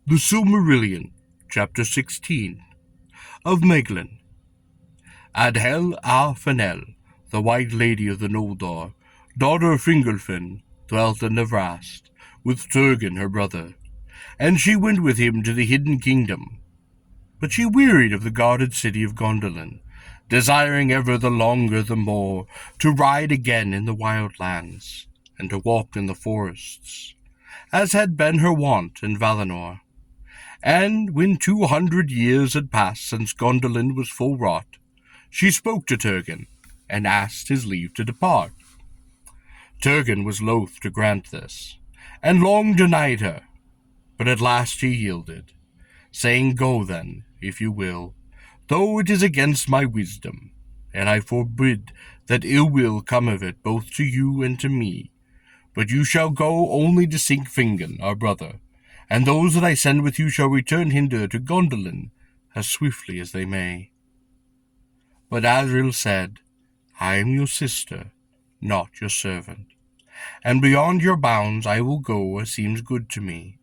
The Silmarillion, Chapter 16, of Maeglin. Adhel a Fennel, the White Lady of the Noldor, daughter of Fingolfin, dwelt in the Vrast, with Turgon her brother, and she went with him to the hidden kingdom. But she wearied of the guarded city of Gondolin, desiring ever the longer the more to ride again in the wild lands, and to walk in the forests, as had been her wont in Valinor. And when 200 years had passed since Gondolin was full wrought, she spoke to Turgon, and asked his leave to depart. Turgon was loath to grant this, and long denied her, but at last he yielded, saying, "Go then, if you will, though it is against my wisdom, and I forbid that ill will come of it both to you and to me. But you shall go only to seek Fingon, our brother, and those that I send with you shall return hinder to Gondolin as swiftly as they may." But Azriel said, "I am your sister, not your servant, and beyond your bounds I will go as seems good to me,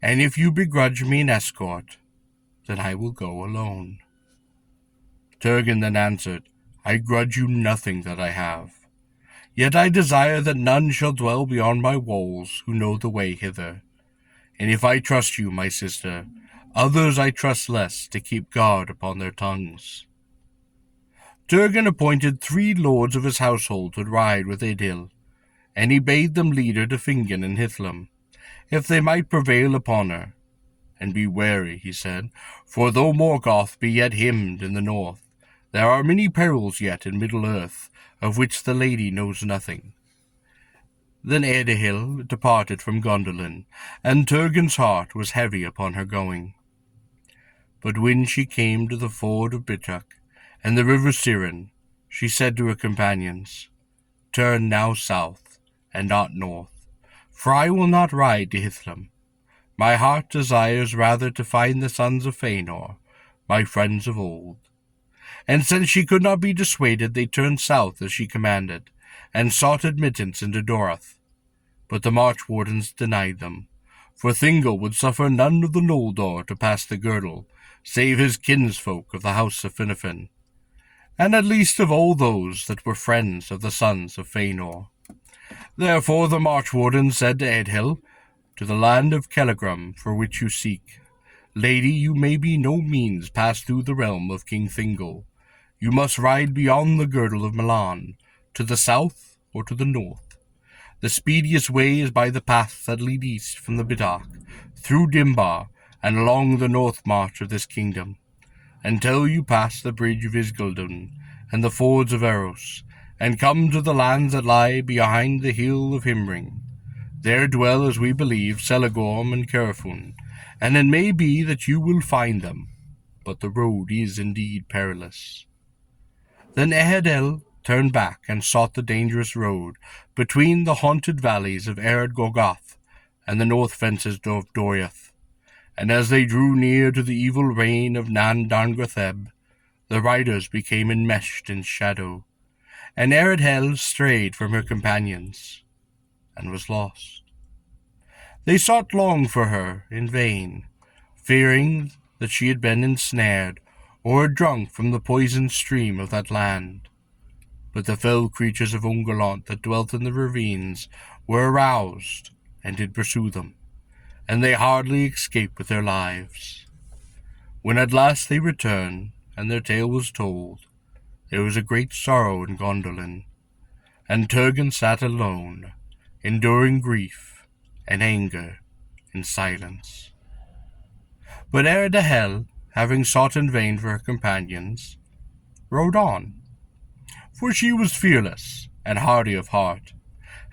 and if you begrudge me an escort, then I will go alone." Turgon then answered, "I grudge you nothing that I have, yet I desire that none shall dwell beyond my walls who know the way hither. And if I trust you, my sister, others I trust less to keep guard upon their tongues." Turgon appointed 3 lords of his household to ride with Adil, and he bade them lead her to Fingon and Hithlum, if they might prevail upon her. "And be wary," he said, "for though Morgoth be yet hymned in the north, there are many perils yet in Middle-earth, of which the lady knows nothing." Then Adahil departed from Gondolin, and Turgon's heart was heavy upon her going. But when she came to the ford of Bitak and the river Siren, she said to her companions, "Turn now south, and not north, for I will not ride to Hithlum. My heart desires rather to find the sons of Fëanor, my friends of old." And since she could not be dissuaded, they turned south as she commanded, and sought admittance into Doroth. But the march-wardens denied them, for Thingol would suffer none of the Noldor to pass the girdle, save his kinsfolk of the house of Finnefen, and at least of all those that were friends of the sons of Fëanor. Therefore the march-wardens said to Edhil, "To the land of Cellegrum, for which you seek, lady, you may by no means pass through the realm of King Thingol. You must ride beyond the girdle of Milan, to the south or to the north. The speediest way is by the paths that lead east from the Bidak, through Dimbar, and along the north march of this kingdom, until you pass the bridge of Isgildun and the fords of Eros, and come to the lands that lie behind the hill of Himring. There dwell, as we believe, Celegorm and Carafun, and it may be that you will find them, but the road is indeed perilous." Then Ehedel turned back and sought the dangerous road between the haunted valleys of Ered Gorgoth and the north fences of Doriath. And as they drew near to the evil reign of Nan Dangratheb, the riders became enmeshed in shadow, and Eredhel strayed from her companions, and was lost. They sought long for her in vain, fearing that she had been ensnared, or had drunk from the poisoned stream of that land. But the fell creatures of Ungolant that dwelt in the ravines were aroused, and did pursue them, and they hardly escaped with their lives. When at last they returned, and their tale was told, there was a great sorrow in Gondolin, and Turgon sat alone, enduring grief and anger in silence. But Eredahel, having sought in vain for her companions, rode on, for she was fearless and hardy of heart,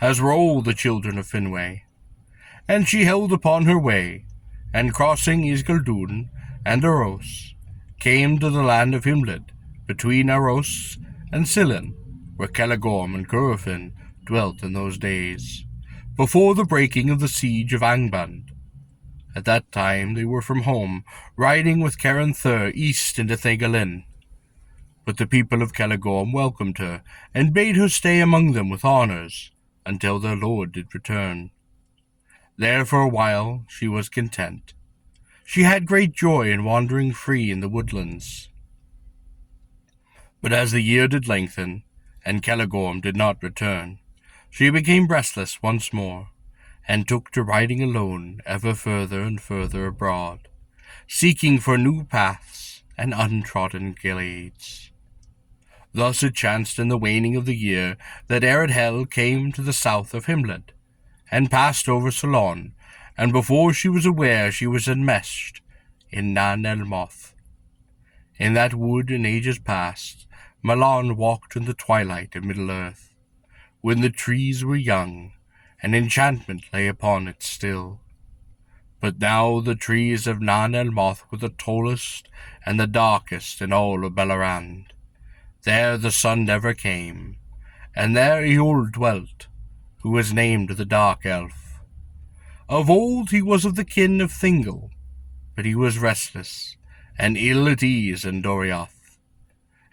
as were all the children of Finwë. And she held upon her way, and crossing Isgildun and Aros, came to the land of Himlid, between Aros and Silin, where Celegorm and Curufin dwelt in those days, before the breaking of the siege of Angband. At that time they were from home, riding with Caranthur east into Thegalin. But the people of Celegorm welcomed her, and bade her stay among them with honours, until their lord did return. There for a while she was content, She had great joy in wandering free in the woodlands. But as the year did lengthen, and Cellegorm did not return, she became restless once more, and took to riding alone ever further and further abroad, seeking for new paths and untrodden glades. Thus it chanced in the waning of the year that Eredhel came to the south of Himlet, and passed over Ceylon, and before she was aware she was enmeshed in Nan Elmoth. In that wood in ages past, Maeglin walked in the twilight of Middle-earth, when the trees were young, and enchantment lay upon it still. But now the trees of Nan Elmoth were the tallest and the darkest in all of Bellerand. There the sun never came, and there Eol dwelt, who was named the Dark Elf. Of old he was of the kin of Thingol, but he was restless, and ill at ease in Doriath.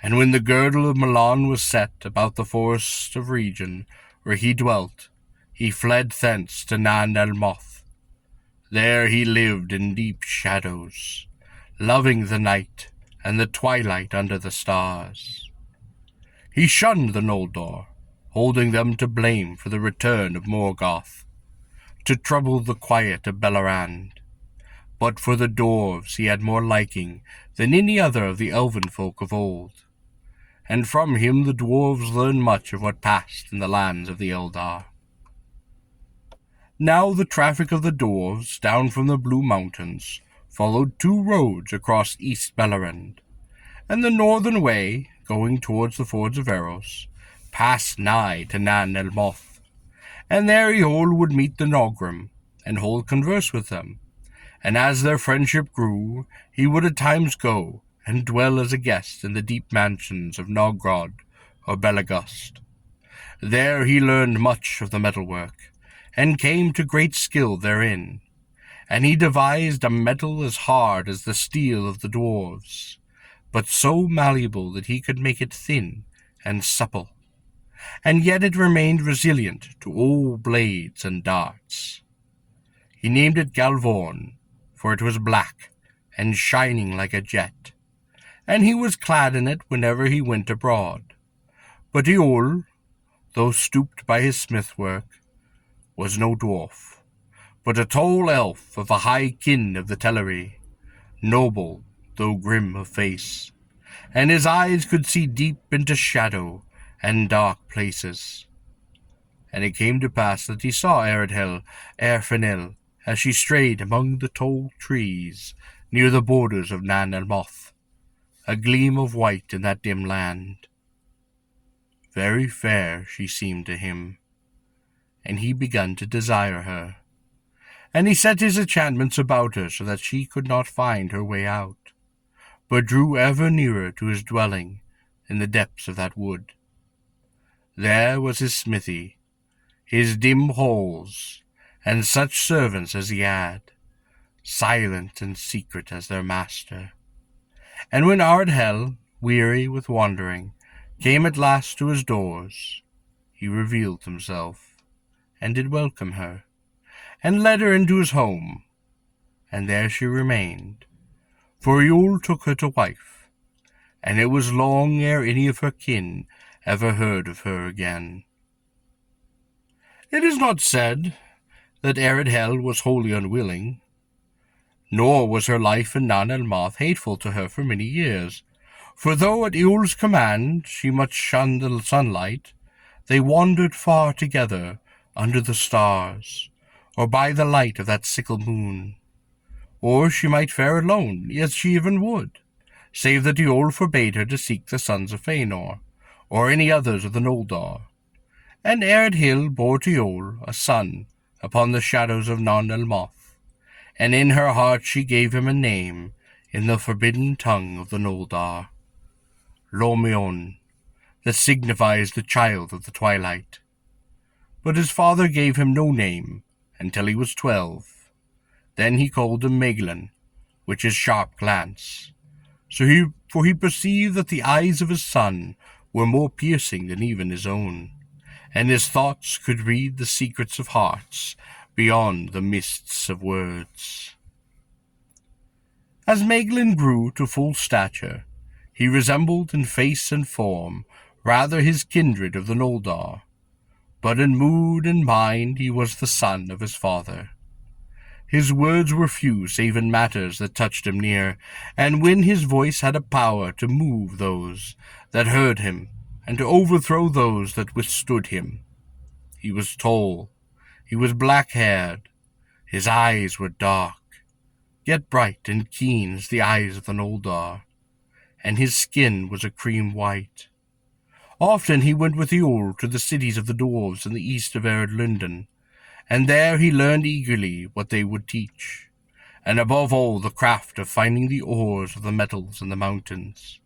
And when the girdle of Maeglin was set about the forest of region where he dwelt, he fled thence to Nan Elmoth. There he lived in deep shadows, loving the night and the twilight under the stars. He shunned the Noldor, holding them to blame for the return of Morgoth, to trouble the quiet of Bellerand. But for the dwarves he had more liking than any other of the elven folk of old, and from him the dwarves learned much of what passed in the lands of the Eldar. Now the traffic of the dwarves down from the Blue Mountains followed two roads across East Bellerand, and the northern way, going towards the fords of Eros, passed nigh to Nan Elmoth, and there Eol would meet the Nogrim, and hold converse with them, and as their friendship grew, he would at times go and dwell as a guest in the deep mansions of Nogrod or Belagust. There he learned much of the metalwork, and came to great skill therein, and he devised a metal as hard as the steel of the dwarves, but so malleable that he could make it thin and supple, and yet it remained resilient to all blades and darts. He named it Galvorn, for it was black and shining like a jet, and he was clad in it whenever he went abroad. But Eol, though stooped by his smith-work, was no dwarf, but a tall elf of a high kin of the Teleri, noble though grim of face, and his eyes could see deep into shadow and dark places. And it came to pass that he saw Eredhel Eärfenil as she strayed among the tall trees near the borders of Nan Elmoth, a gleam of white in that dim land. Very fair she seemed to him, and he begun to desire her, and he set his enchantments about her so that she could not find her way out, but drew ever nearer to his dwelling in the depths of that wood. There was his smithy, his dim halls, and such servants as he had, silent and secret as their master. And when Ardhel, weary with wandering, came at last to his doors, he revealed himself, and did welcome her, and led her into his home, and there she remained, for Eol took her to wife, and it was long ere any of her kin ever heard of her again. It is not said that Eredhel was wholly unwilling, nor was her life in Nan Elmoth hateful to her for many years, for though at Eol's command she much shunned the sunlight, they wandered far together under the stars, or by the light of that sickle moon. Or she might fare alone, as she even would, save that Eol forbade her to seek the sons of Fëanor, or any others of the Noldor. And Eredhil bore to Eol a son upon the shadows of Nan Elmoth, and in her heart she gave him a name in the forbidden tongue of the Noldor, Lomion, that signifies the child of the twilight. But his father gave him no name until he was 12. Then he called him Maeglin, which is sharp glance. For he perceived that the eyes of his son were more piercing than even his own, and his thoughts could read the secrets of hearts beyond the mists of words. As Maeglin grew to full stature, he resembled in face and form rather his kindred of the Noldor, but in mood and mind he was the son of his father. His words were few save in matters that touched him near, and when his voice had a power to move those that heard him, and to overthrow those that withstood him. He was tall, he was black-haired, his eyes were dark, yet bright and keen as the eyes of the Noldor, and his skin was a cream white. Often he went with Eorl to the cities of the dwarves in the east of Ered Lunden, and there he learned eagerly what they would teach, and above all the craft of finding the ores of the metals in the mountains.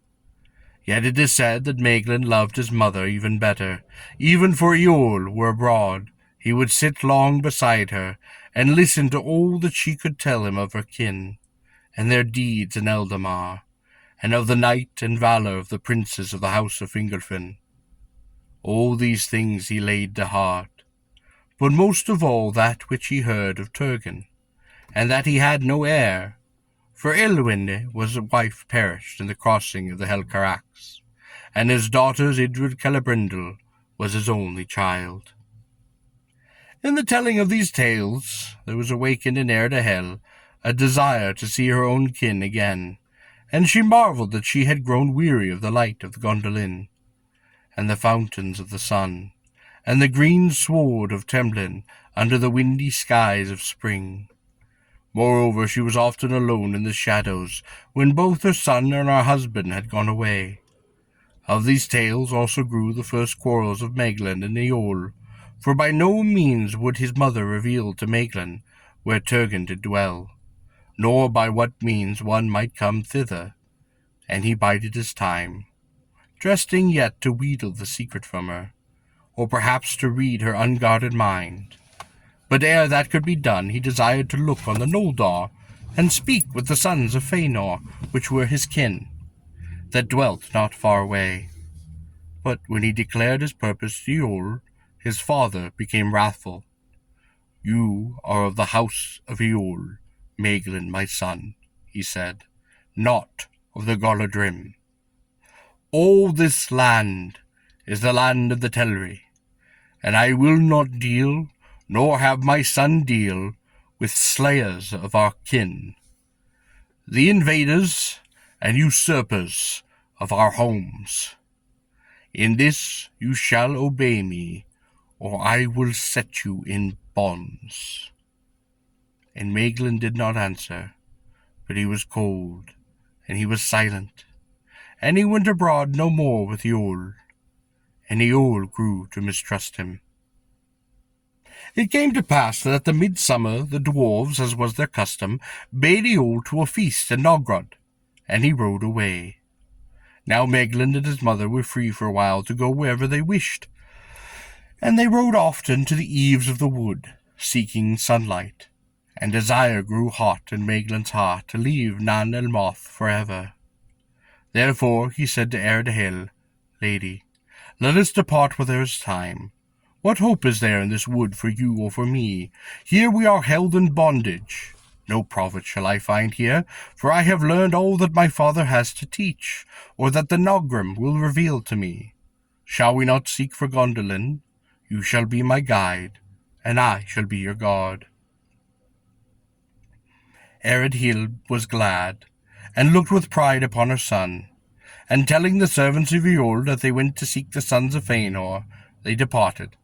Yet it is said that Maeglin loved his mother even better. Even for Eorl were abroad, he would sit long beside her, and listen to all that she could tell him of her kin, and their deeds in Eldamar, and of the might and valour of the princes of the house of Fingolfin. All these things he laid to heart, but most of all that which he heard of Turgon, and that he had no heir, for Elwinde was a wife perished in the crossing of the Helcarax, and his daughter's Idrid Celebrindle was his only child. In the telling of these tales, there was awakened in Hel a desire to see her own kin again, and she marvelled that she had grown weary of the light of the Gondolin, and the fountains of the sun, and the green sward of Temblin under the windy skies of spring. Moreover, she was often alone in the shadows, when both her son and her husband had gone away. Of these tales also grew the first quarrels of Maeglin and Eorl, for by no means would his mother reveal to Maeglin where Turgon did dwell, nor by what means one might come thither, and he bided his time, trusting yet to wheedle the secret from her, or perhaps to read her unguarded mind. But ere that could be done, he desired to look on the Noldor, and speak with the sons of Fëanor, which were his kin, that dwelt not far away. But when he declared his purpose to Eorl, his father became wrathful. "You are of the house of Eorl, Maeglin, my son," he said, "not of the Goladrim. All this land is the land of the Telri, and I will not deal, nor have my son deal, with slayers of our kin, the invaders and usurpers of our homes. In this you shall obey me, or I will set you in bonds." And Maeglin did not answer, but he was cold, and he was silent, and he went abroad no more with Eorl, and Eorl grew to mistrust him. It came to pass that at the midsummer the dwarves, as was their custom, bade Eorl to a feast in Nogrod, and he rode away. Now Maeglin and his mother were free for a while to go wherever they wished, and they rode often to the eaves of the wood, seeking sunlight, and desire grew hot in Maeglin's heart to leave Nan Elmoth forever. Therefore he said to Ered, "Lady, let us depart while there is time. What hope is there in this wood for you or for me? Here we are held in bondage. No profit shall I find here, for I have learned all that my father has to teach, or that the Nogrim will reveal to me. Shall we not seek for Gondolin? You shall be my guide, and I shall be your guard." Ered was glad, and looked with pride upon her son, and telling the servants of Eorl that they went to seek the sons of Fëanor, they departed,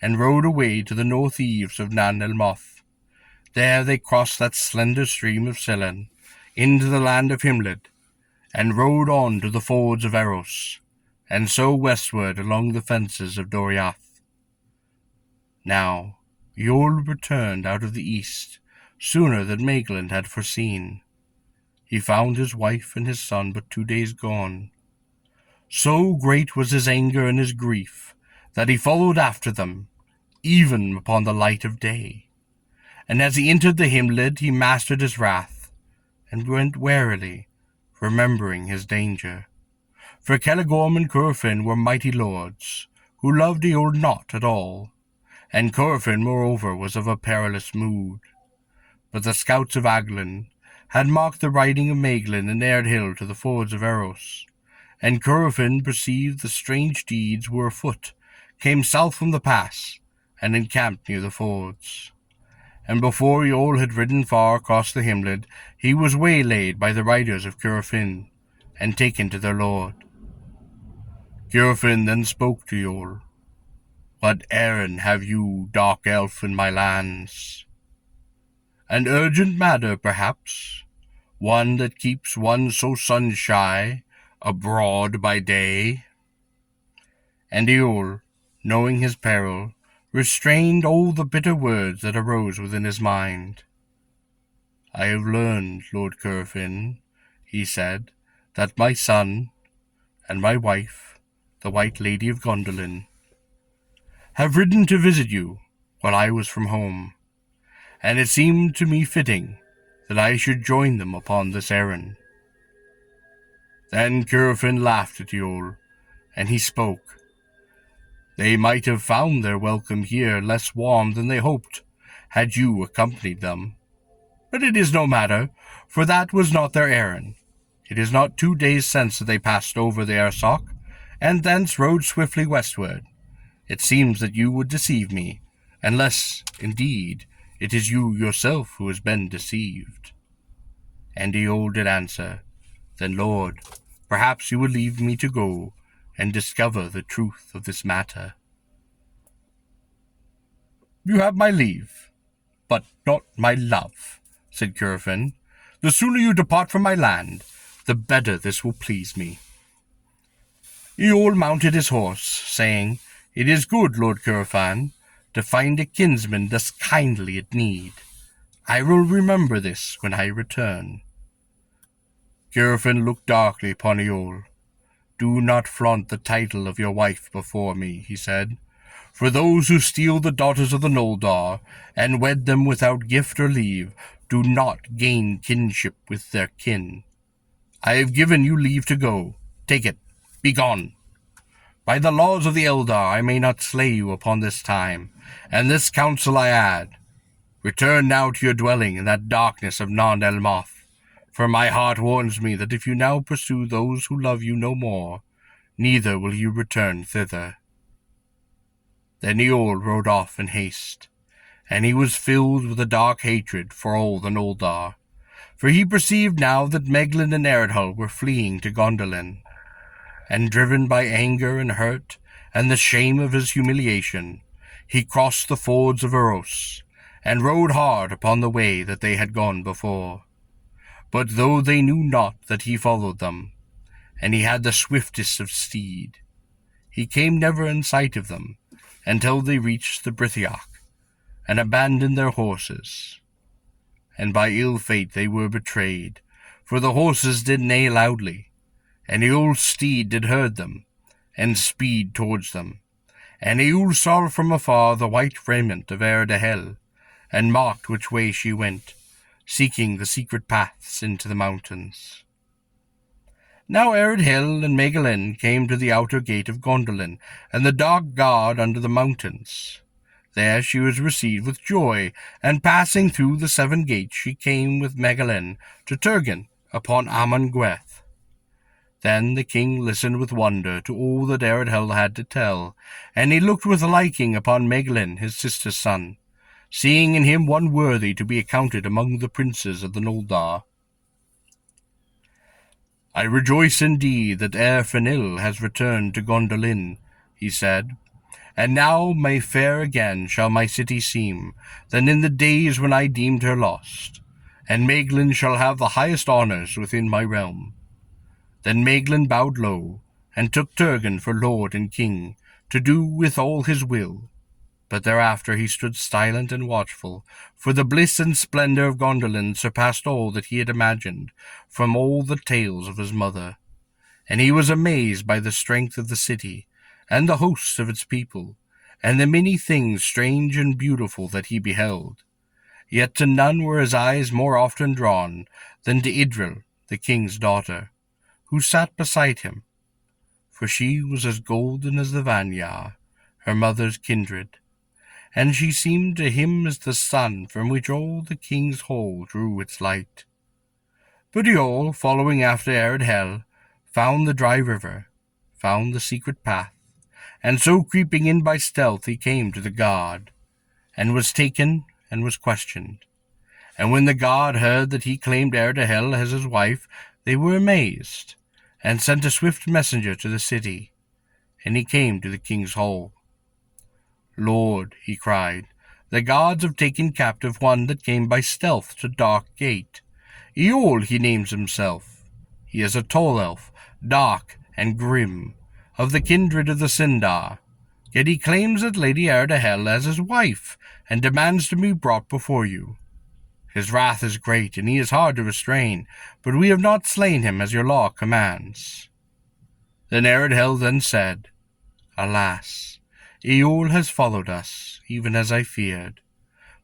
and rode away to the north eaves of Nan Elmoth. There they crossed that slender stream of Selen, into the land of Himlid, and rode on to the fords of Eros, and so westward along the fences of Doriath. Now Eorl returned out of the east, sooner than Maeglin had foreseen. He found his wife and his son but 2 days gone. So great was his anger and his grief, that he followed after them, even upon the light of day. And as he entered the Himlid, he mastered his wrath, and went warily, remembering his danger. For Celegorm and Curfin were mighty lords, who loved Eorl not at all, and Curfin, moreover, was of a perilous mood. But the scouts of Aglin had marked the riding of Maeglin and Eardhill to the fords of Eros, and Curufin perceived the strange deeds were afoot, came south from the pass, and encamped near the fords. And before Eol had ridden far across the Himlid, he was waylaid by the riders of Curufin, and taken to their lord. Curufin then spoke to Eol. "What errand have you, dark elf, in my lands? An urgent matter, perhaps, one that keeps one so sun-shy, abroad by day?" And Eol, knowing his peril, restrained all the bitter words that arose within his mind. "I have learned, Lord Curufin," he said, "that my son and my wife, the White Lady of Gondolin, have ridden to visit you while I was from home, and it seemed to me fitting that I should join them upon this errand." Then Curufin laughed at Eol, and he spoke. "They might have found their welcome here less warm than they hoped, had you accompanied them. But it is no matter, for that was not their errand. It is not 2 days since that they passed over the Airsock, and thence rode swiftly westward. It seems that you would deceive me, unless, indeed, it is you yourself who has been deceived." And Eol did answer, "Then, Lord, perhaps you would leave me to go, and discover the truth of this matter." "You have my leave, but not my love," said Curufin. "The sooner you depart from my land, the better this will please me." Eol mounted his horse, saying, "It is good, Lord Curufin, to find a kinsman thus kindly at need. I will remember this when I return." Curufin looked darkly upon Eol. "Do not flaunt the title of your wife before me," he said. "For those who steal the daughters of the Noldor, and wed them without gift or leave, do not gain kinship with their kin. I have given you leave to go. Take it. Be gone. By the laws of the Eldar I may not slay you upon this time, and this counsel I add. Return now to your dwelling in that darkness of Non Elmoth, for my heart warns me that if you now pursue those who love you no more, neither will you return thither." Then Eol rode off in haste, and he was filled with a dark hatred for all the Noldor, for he perceived now that Maeglin and Eardhill were fleeing to Gondolin, and driven by anger and hurt and the shame of his humiliation, he crossed the fords of Eros, and rode hard upon the way that they had gone before. But though they knew not that he followed them, and he had the swiftest of steed, he came never in sight of them, until they reached the Brithiach, and abandoned their horses. And by ill fate they were betrayed, for the horses did neigh loudly, and Eol's steed did herd them, and speed towards them. And Eol saw from afar the white raiment of Eardhill, and marked which way she went, seeking the secret paths into the mountains. Now Eardhill and Maeglin came to the outer gate of Gondolin, and the dark guard under the mountains. There she was received with joy, and passing through the 7 gates she came with Maeglin to Turgan upon Amon Gweth. Then the king listened with wonder to all that Eardhill had to tell, and he looked with liking upon Maeglin, his sister's son, seeing in him one worthy to be accounted among the princes of the Noldor. "I rejoice indeed that Eärfenil has returned to Gondolin," he said, "and now may fair again shall my city seem than in the days when I deemed her lost, and Maeglin shall have the highest honours within my realm." Then Maeglin bowed low, and took Turgan for lord and king, to do with all his will. But thereafter he stood silent and watchful, for the bliss and splendour of Gondolin surpassed all that he had imagined from all the tales of his mother. And he was amazed by the strength of the city, and the hosts of its people, and the many things strange and beautiful that he beheld. Yet to none were his eyes more often drawn than to Idril, the king's daughter, who sat beside him, for she was as golden as the Vanyar, her mother's kindred, and she seemed to him as the sun from which all the king's hall drew its light. But Eol, following after Eredhel, found the dry river, found the secret path, and so creeping in by stealth he came to the god, and was taken and was questioned. And when the god heard that he claimed Eredhel as his wife, they were amazed, and sent a swift messenger to the city, and he came to the king's hall. "Lord," he cried, "the gods have taken captive one that came by stealth to Dark Gate. Eol he names himself. He is a tall elf, dark and grim, of the kindred of the Sindar. Yet he claims that Lady Eredhel as his wife, and demands to be brought before you. His wrath is great, and he is hard to restrain, but we have not slain him as your law commands." Then Eredhel then said, "Alas, Eol has followed us, even as I feared.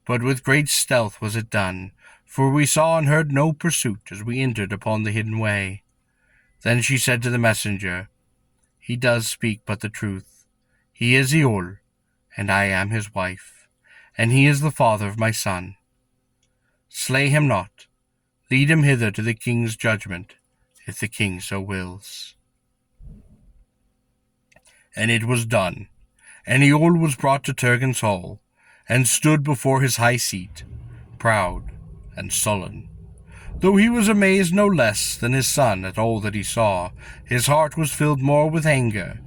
But with great stealth was it done, for we saw and heard no pursuit as we entered upon the hidden way." Then she said to the messenger, "He does speak but the truth. He is Eol, and I am his wife, and he is the father of my son. Slay him not. Lead him hither to the king's judgment, if the king so wills." And it was done, and Eol was brought to Turgon's hall, and stood before his high seat, proud and sullen. Though he was amazed no less than his son at all that he saw, his heart was filled more with anger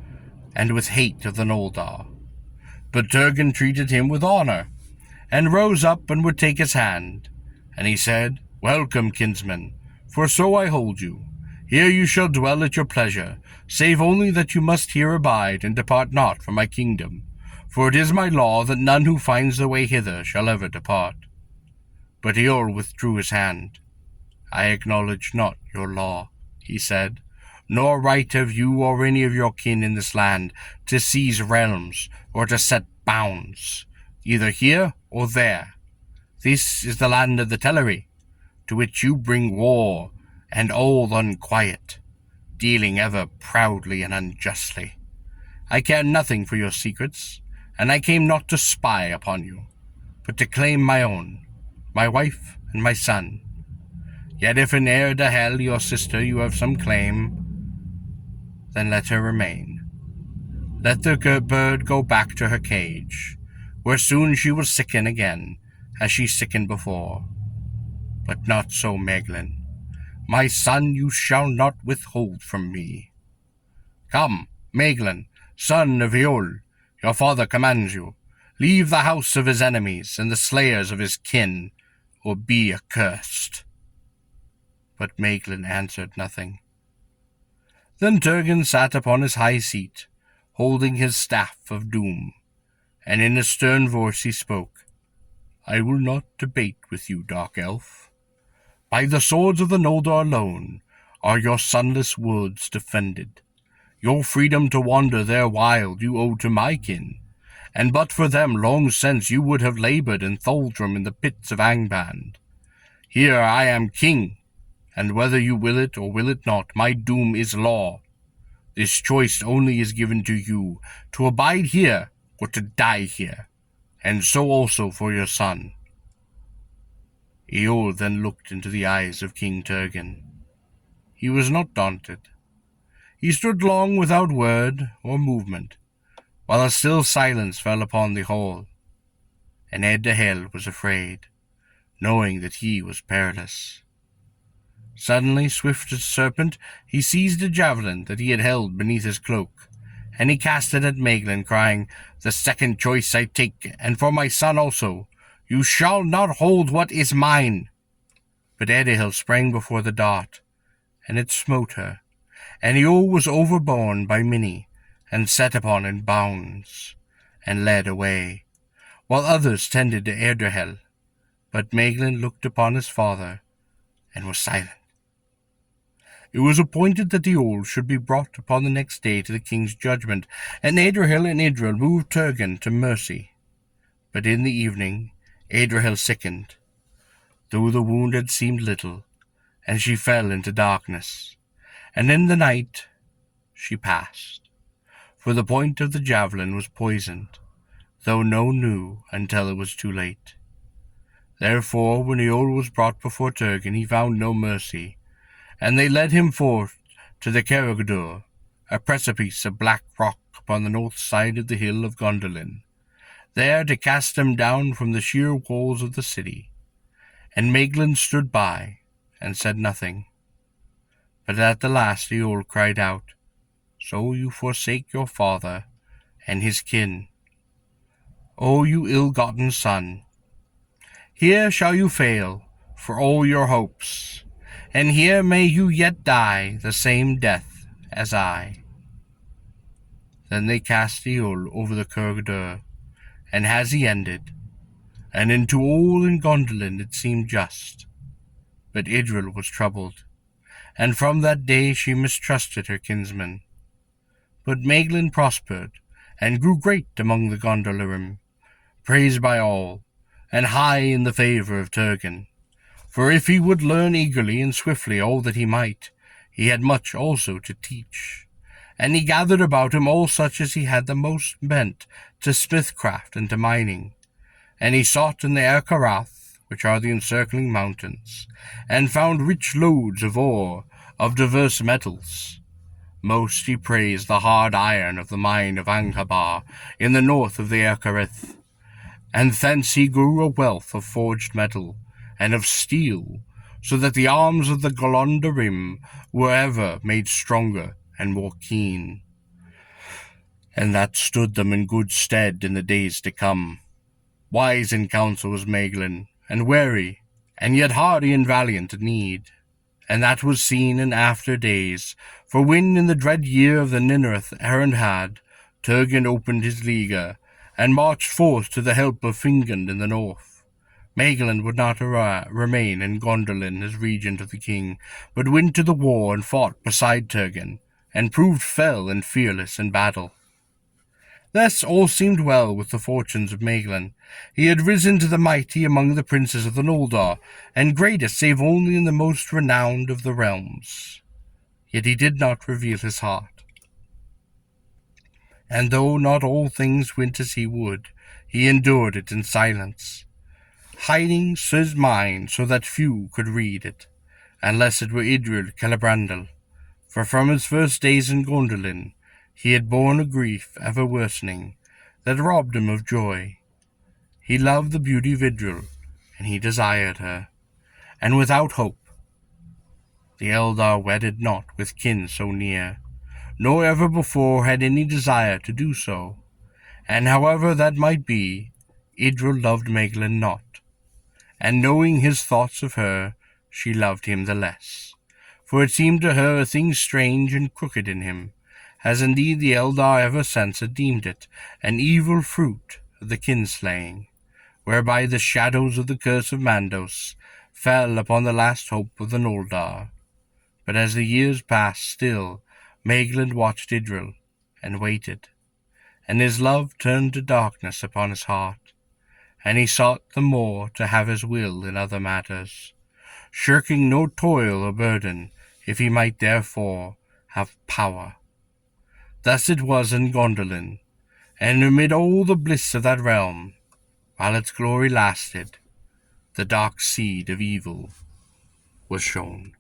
and with hate of the Noldor. But Turgon treated him with honor, and rose up and would take his hand. And he said, "Welcome, kinsman, for so I hold you. Here you shall dwell at your pleasure, save only that you must here abide, and depart not from my kingdom. For it is my law that none who finds the way hither shall ever depart." But Eol withdrew his hand. "I acknowledge not your law," he said, "nor right have you or any of your kin in this land to seize realms or to set bounds, either here or there. This is the land of the Teleri, to which you bring war and all unquiet, dealing ever proudly and unjustly. I care nothing for your secrets, and I came not to spy upon you, but to claim my own, my wife and my son. Yet if in Eredhel, your sister, you have some claim, then let her remain. Let the bird go back to her cage, where soon she will sicken again, as she sickened before. But not so, Maeglin. My son you shall not withhold from me. Come, Maeglin, son of Eol, your father commands you. Leave the house of his enemies and the slayers of his kin, or be accursed." But Maeglin answered nothing. Then Turgon sat upon his high seat, holding his staff of doom, and in a stern voice he spoke, "I will not debate with you, dark elf. By the swords of the Noldor alone are your sunless woods defended. Your freedom to wander there wild you owe to my kin, and but for them long since you would have labored in Tholtrum in the pits of Angband. Here I am king, and whether you will it or will it not, my doom is law. This choice only is given to you, to abide here or to die here, and so also for your son." Eol then looked into the eyes of King Turgon. He was not daunted. He stood long without word or movement, while a still silence fell upon the hall. And Eredhel was afraid, knowing that he was perilous. Suddenly, swift as a serpent, he seized a javelin that he had held beneath his cloak, and he cast it at Maeglin, crying, "The second choice I take, and for my son also. You shall not hold what is mine." But Eredhel sprang before the dart, and it smote her, and Eol was overborne by many, and set upon in bounds, and led away, while others tended to Eredhel. But Maeglin looked upon his father, and was silent. It was appointed that Eol should be brought upon the next day to the king's judgment, and Eredhel and Idril moved Turgon to mercy. But in the evening Eredhel sickened, though the wound had seemed little, and she fell into darkness. And in the night she passed, for the point of the javelin was poisoned, though none knew until it was too late. Therefore, when Eol was brought before Turgon, he found no mercy, and they led him forth to the Carragdur, a precipice of black rock upon the north side of the hill of Gondolin, there to cast him down from the sheer walls of the city. And Maeglin stood by, and said nothing. But at the last the old cried out, So you forsake your father and his kin. O you ill-gotten son, here shall you fail for all your hopes, and here may you yet die the same death as I. Then they cast the Yule over the Carragdur, and as he ended, and unto all in Gondolin it seemed just. But Idril was troubled, and from that day she mistrusted her kinsman. But Maeglin prospered, and grew great among the Gondolirim, praised by all, and high in the favour of Turgon. For if he would learn eagerly and swiftly all that he might, he had much also to teach. And he gathered about him all such as he had the most bent to smithcraft and to mining. And he sought in the Erkarath, which are the encircling mountains, and found rich lodes of ore, of diverse metals. Most he praised the hard iron of the mine of Anghabar, in the north of the Erkareth, and thence he grew a wealth of forged metal, and of steel, so that the arms of the Golondarim were ever made stronger and more keen, and that stood them in good stead in the days to come. Wise in counsel was Maeglin, and wary, and yet hardy and valiant at need. And that was seen in after days, for when in the dread year of the Ninnereth Erendhad, Turgon opened his leaguer, and marched forth to the help of Fingund in the north. Maeglin would not remain in Gondolin as regent of the king, but went to the war and fought beside Turgon, and proved fell and fearless in battle. Thus all seemed well with the fortunes of Maeglin. He had risen to the mighty among the princes of the Noldor, and greatest save only in the most renowned of the realms. Yet he did not reveal his heart. And though not all things went as he would, he endured it in silence, hiding his mind so that few could read it, unless it were Idril Celebrandal. For from his first days in Gondolin, he had borne a grief ever worsening, that robbed him of joy. He loved the beauty of Idril, and he desired her, and without hope. The Eldar wedded not with kin so near, nor ever before had any desire to do so, and however that might be, Idril loved Maeglin not, and knowing his thoughts of her, she loved him the less, for it seemed to her a thing strange and crooked in him, as indeed the Eldar ever since had deemed it, an evil fruit of the kinslaying, whereby the shadows of the curse of Mandos fell upon the last hope of the Noldar. But as the years passed, still Maeglin watched Idril, and waited, and his love turned to darkness upon his heart, and he sought the more to have his will in other matters, shirking no toil or burden, if he might therefore have power. Thus it was in Gondolin, and amid all the bliss of that realm, while its glory lasted, the dark seed of evil was shown.